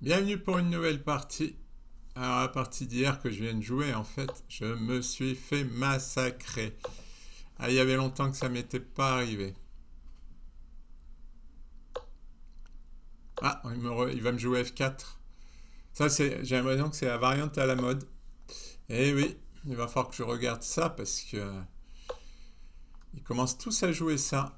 Bienvenue pour une nouvelle partie. Alors, la partie d'hier que je viens de jouer, en fait, je me suis fait massacrer. Ah, il y avait longtemps que ça m'était pas arrivé. Ah, il va me jouer F4. Ça, j'ai l'impression que c'est la variante à la mode. Eh oui, il va falloir que je regarde ça parce que ils commencent tous à jouer ça.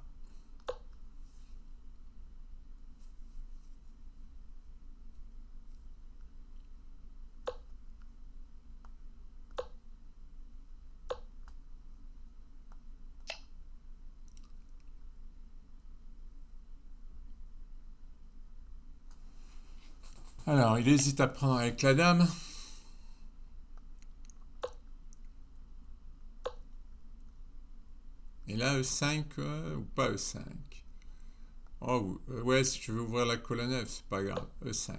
Alors, il hésite à prendre avec la dame. Et là, E5 ou pas E5. Oh, ouais, si tu veux ouvrir la colonne F, c'est pas grave. E5.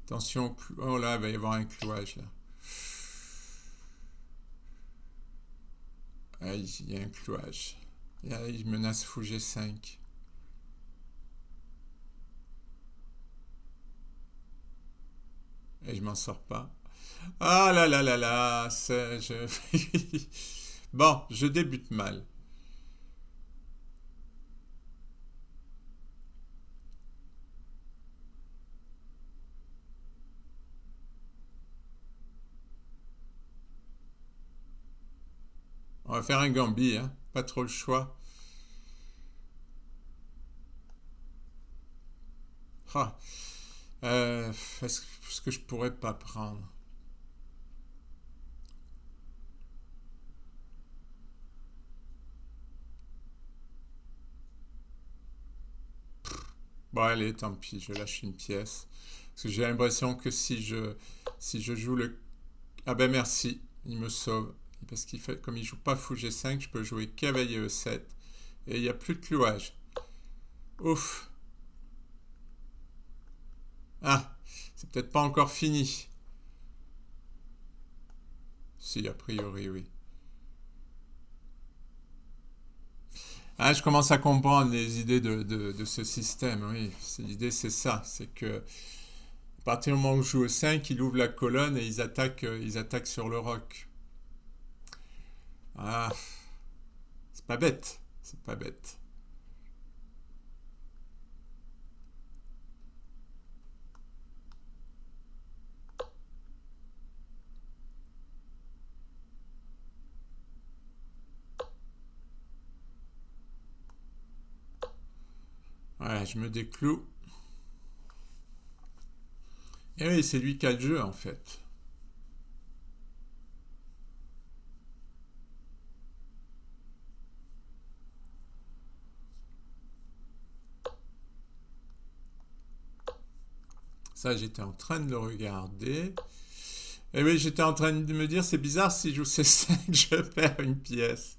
Attention, oh là, il va y avoir un clouage là. Ah, il y a un clouage. Et là, il menace fou G5. Et je m'en sors pas. Ah là là là là, bon, je débute mal. On va faire un Gambit, hein. Pas trop le choix. Ah, est-ce que je pourrais pas prendre? Bon, allez, tant pis, je lâche une pièce. Parce que j'ai l'impression que si je joue le... Ah ben merci, il me sauve. Parce qu'il fait, comme il joue pas fou G5, je peux jouer cavalier E7. Et il n'y a plus de clouage. Ouf. Ah, c'est peut-être pas encore fini. Si, a priori, oui. Ah, je commence à comprendre les idées de ce système, oui. L'idée, c'est ça. C'est que, à partir du moment où je joue au 5, il ouvre la colonne et ils attaquent sur le roc. Ah, c'est pas bête. C'est pas bête. Ouais, je me décloue. Et oui, c'est lui qui a le jeu, en fait. Ça, j'étais en train de le regarder. Et oui, j'étais en train de me dire, c'est bizarre, si je joue C5, je perds une pièce.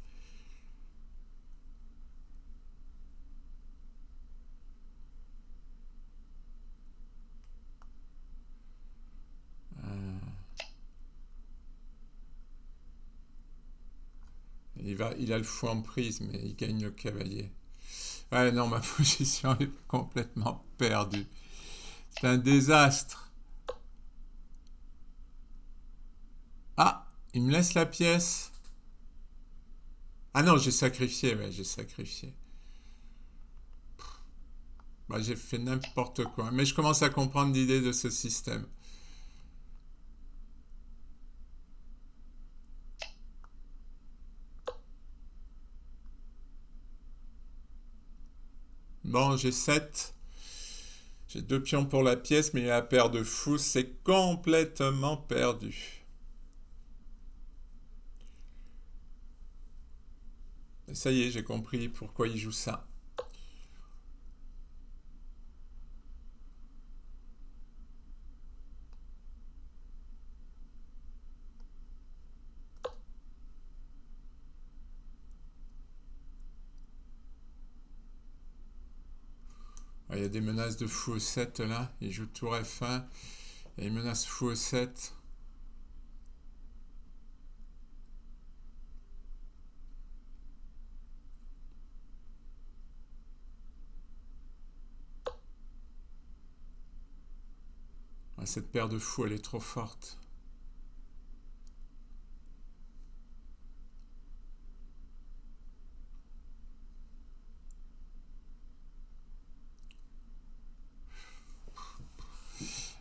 Il a le fou en prise, mais il gagne le cavalier. Ouais, non, ma position est complètement perdue. C'est un désastre. Ah, il me laisse la pièce. Ah non, j'ai sacrifié, ouais, j'ai sacrifié. Bah, j'ai fait n'importe quoi. Mais je commence à comprendre l'idée de ce système. Bon, j'ai 7. J'ai 2 pions pour la pièce, mais la paire de fous, c'est complètement perdu. Et ça y est, j'ai compris pourquoi il joue ça. Ah, il y a des menaces de fou au 7 là. Il joue tour F1 et il menace fou au 7. Ah, cette paire de fous, elle est trop forte.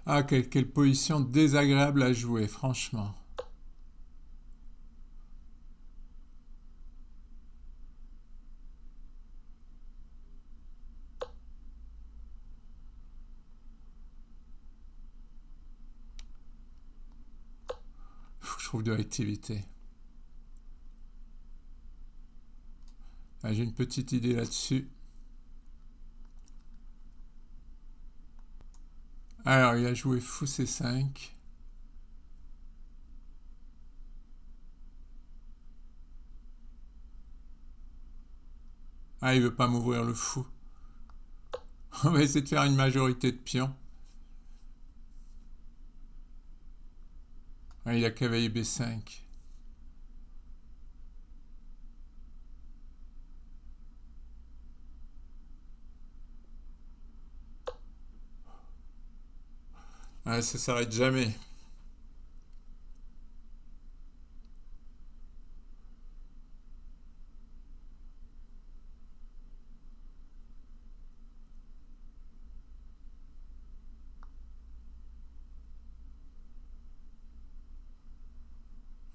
Ah, quelle position désagréable à jouer, franchement. Faut que je trouve de l'activité. Ah, j'ai une petite idée là-dessus. Alors, il a joué fou C5. Ah, il veut pas m'ouvrir le fou. On va essayer de faire une majorité de pions. Ah, il a cavalier B5. Ah, ça s'arrête jamais.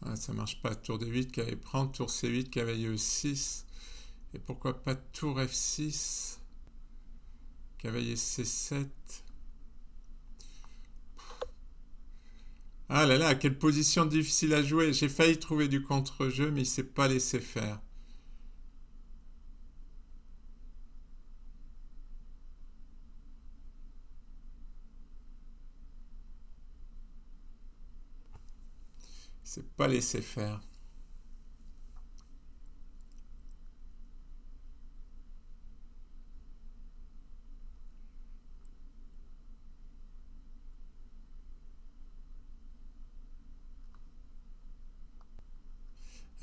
Ah, ça marche pas. Tour D8, cavalier prend. Tour C8, cavalier E6. Et pourquoi pas tour F6, cavalier C7. Ah là là, quelle position difficile à jouer. J'ai failli trouver du contre-jeu, mais il s'est pas laissé faire. Il s'est pas laissé faire.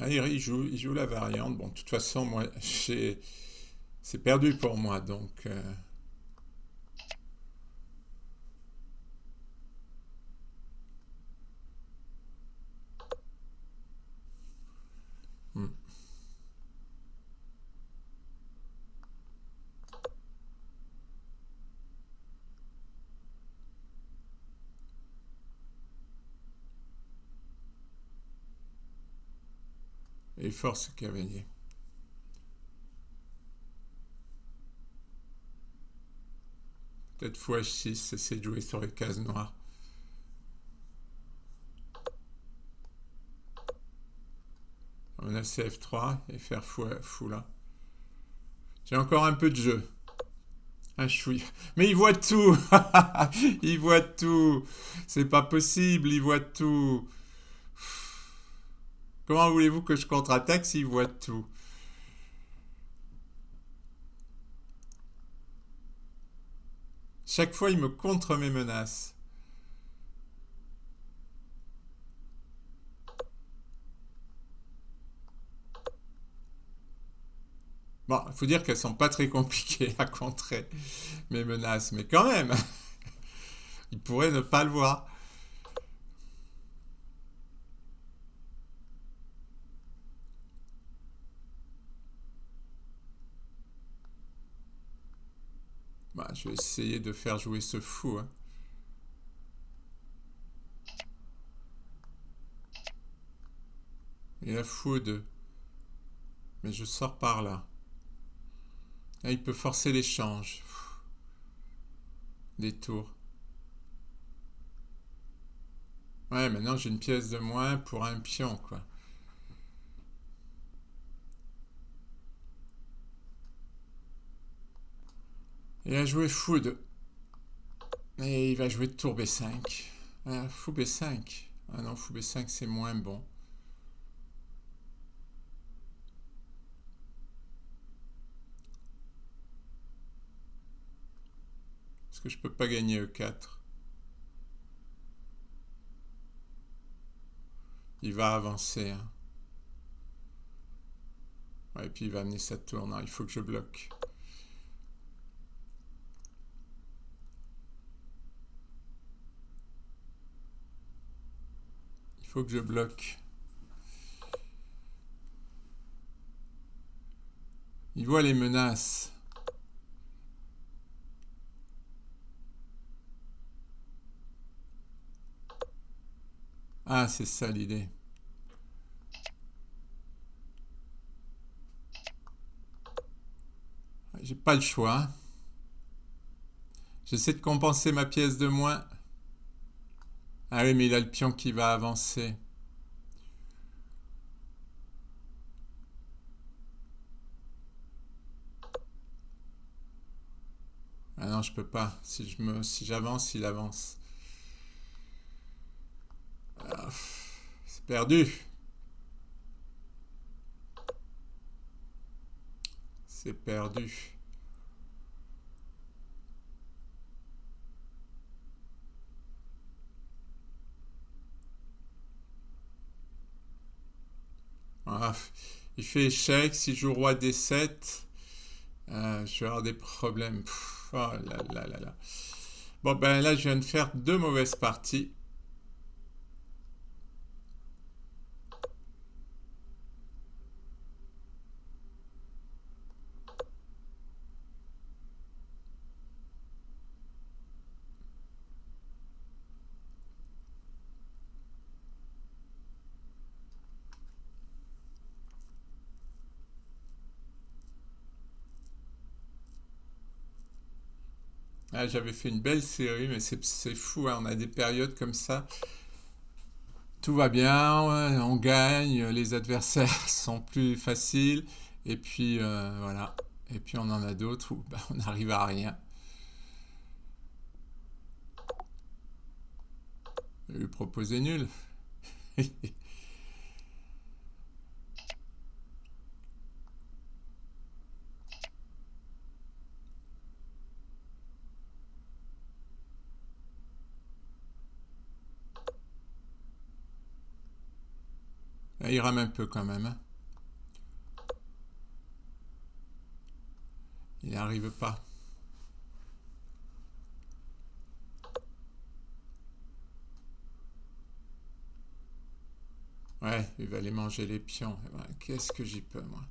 Ah, il joue la variante. Bon, de toute façon, moi, c'est perdu pour moi, donc... hmm. Et force cavalier. Peut-être fou H6, essayer de jouer sur les cases noires. On a CF3 et faire fou là. J'ai encore un peu de jeu. Un chouïa. Mais il voit tout. Il voit tout. C'est pas possible, il voit tout. Comment voulez-vous que je contre-attaque s'il voit tout? Chaque fois, il me contre mes menaces. Bon, il faut dire qu'elles sont pas très compliquées à contrer, mes menaces, mais quand même, il pourrait ne pas le voir. Bah, je vais essayer de faire jouer ce fou, hein. Il a fou 2. Mais je sors par là. Là, il peut forcer l'échange. Des tours. Ouais, maintenant j'ai une pièce de moins pour un pion, quoi. Il a joué fou 2. Et il va jouer tour B5. Ah, fou B5. Ah non, fou B5 c'est moins bon. Parce que je peux pas gagner E4. Il va avancer, hein. Ouais, et puis il va amener sa tour. Non, il faut que je bloque. faut que je bloque. Il voit les menaces. Ah, c'est ça l'idée. J'ai pas le choix. J'essaie de compenser ma pièce de moins. Ah oui, mais il a le pion qui va avancer. Ah non, je peux pas. Si j'avance, il avance. Ah, c'est perdu. C'est perdu. Ah, il fait échec. Si je joue roi D7, je vais avoir des problèmes. Oh là là là là. Bon, ben là, je viens de faire deux mauvaises parties. Ah, j'avais fait une belle série, mais c'est fou, hein, on a des périodes comme ça. Tout va bien, ouais, on gagne, les adversaires sont plus faciles, et puis voilà. Et puis on en a d'autres où bah, on n'arrive à rien. Lui proposer nul. Il rame un peu quand même, hein. Il n'y arrive pas. Ouais, il va aller manger les pions. Ouais, qu'est-ce que j'y peux, moi?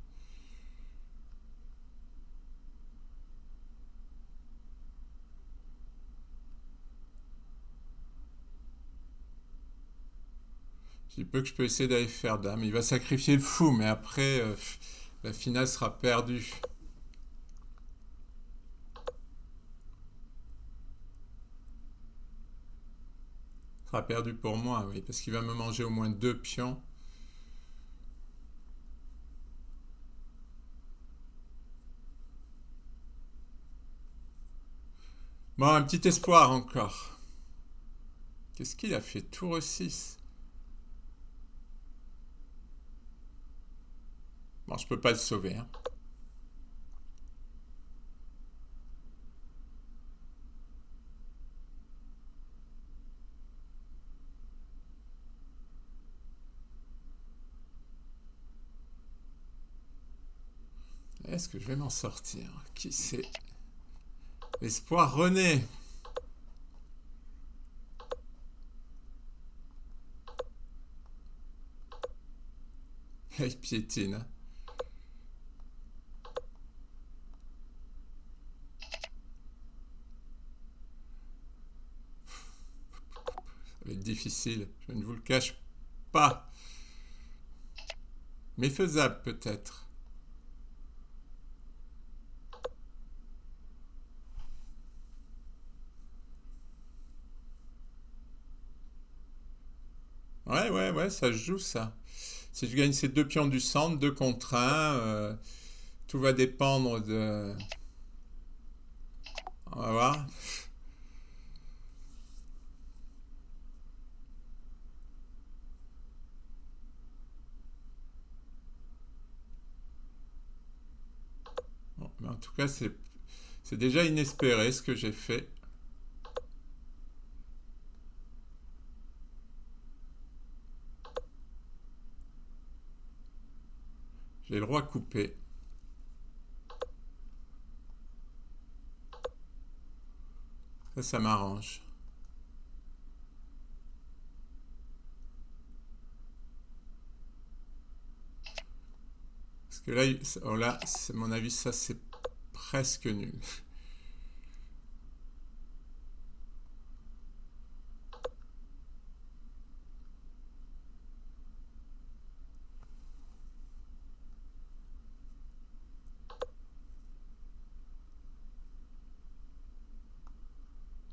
J'y peux que je peux essayer d'aller faire dame. Il va sacrifier le fou, mais après, la finale sera perdue. Sera perdue pour moi, oui, parce qu'il va me manger au moins deux pions. Bon, un petit espoir encore. Qu'est-ce qu'il a fait? Tour 6. Bon, je peux pas le sauver, hein. Est-ce que je vais m'en sortir? Qui sait? Espoir renaît. Il piétine, hein. Ça va être difficile, je ne vous le cache pas. Mais faisable peut-être. Ouais, ouais, ouais, ça se joue ça. Si je gagne ces deux pions du centre, 2 contre 1, tout va dépendre de... On va voir. Bon, mais en tout cas, c'est déjà inespéré ce que j'ai fait. J'ai le roi coupé. Ça m'arrange. Parce que là, oh là, à mon avis, ça c'est presque nul.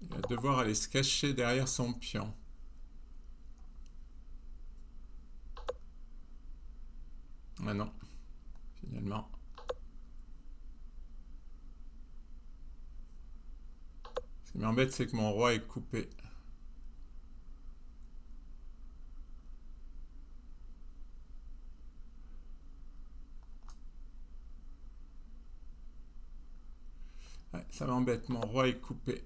Il va devoir aller se cacher derrière son pion. Ah non, finalement. Ce qui m'embête, c'est que mon roi est coupé. Ouais, ça m'embête, mon roi est coupé.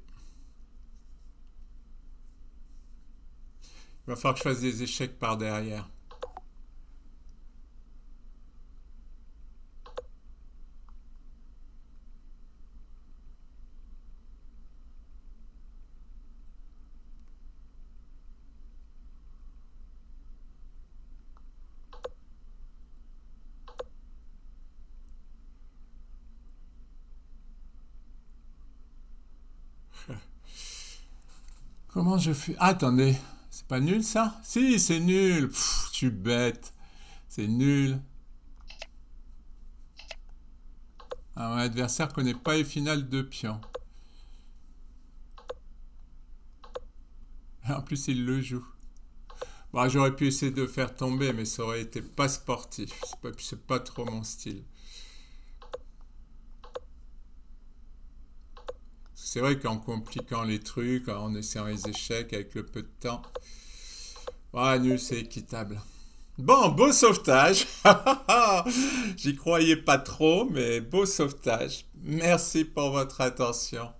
Il va falloir que je fasse des échecs par derrière. Comment je fais? Ah, attendez, c'est pas nul ça? Si, c'est nul. Pff, tu bête. C'est nul. Ah, mon adversaire connaît pas les finales de pion. En plus, il le joue. Bon, j'aurais pu essayer de faire tomber, mais ça aurait été pas sportif. C'est pas trop mon style. C'est vrai qu'en compliquant les trucs, en essayant les échecs avec le peu de temps, ah, nul, c'est équitable. Bon, beau sauvetage. J'y croyais pas trop, mais beau sauvetage. Merci pour votre attention.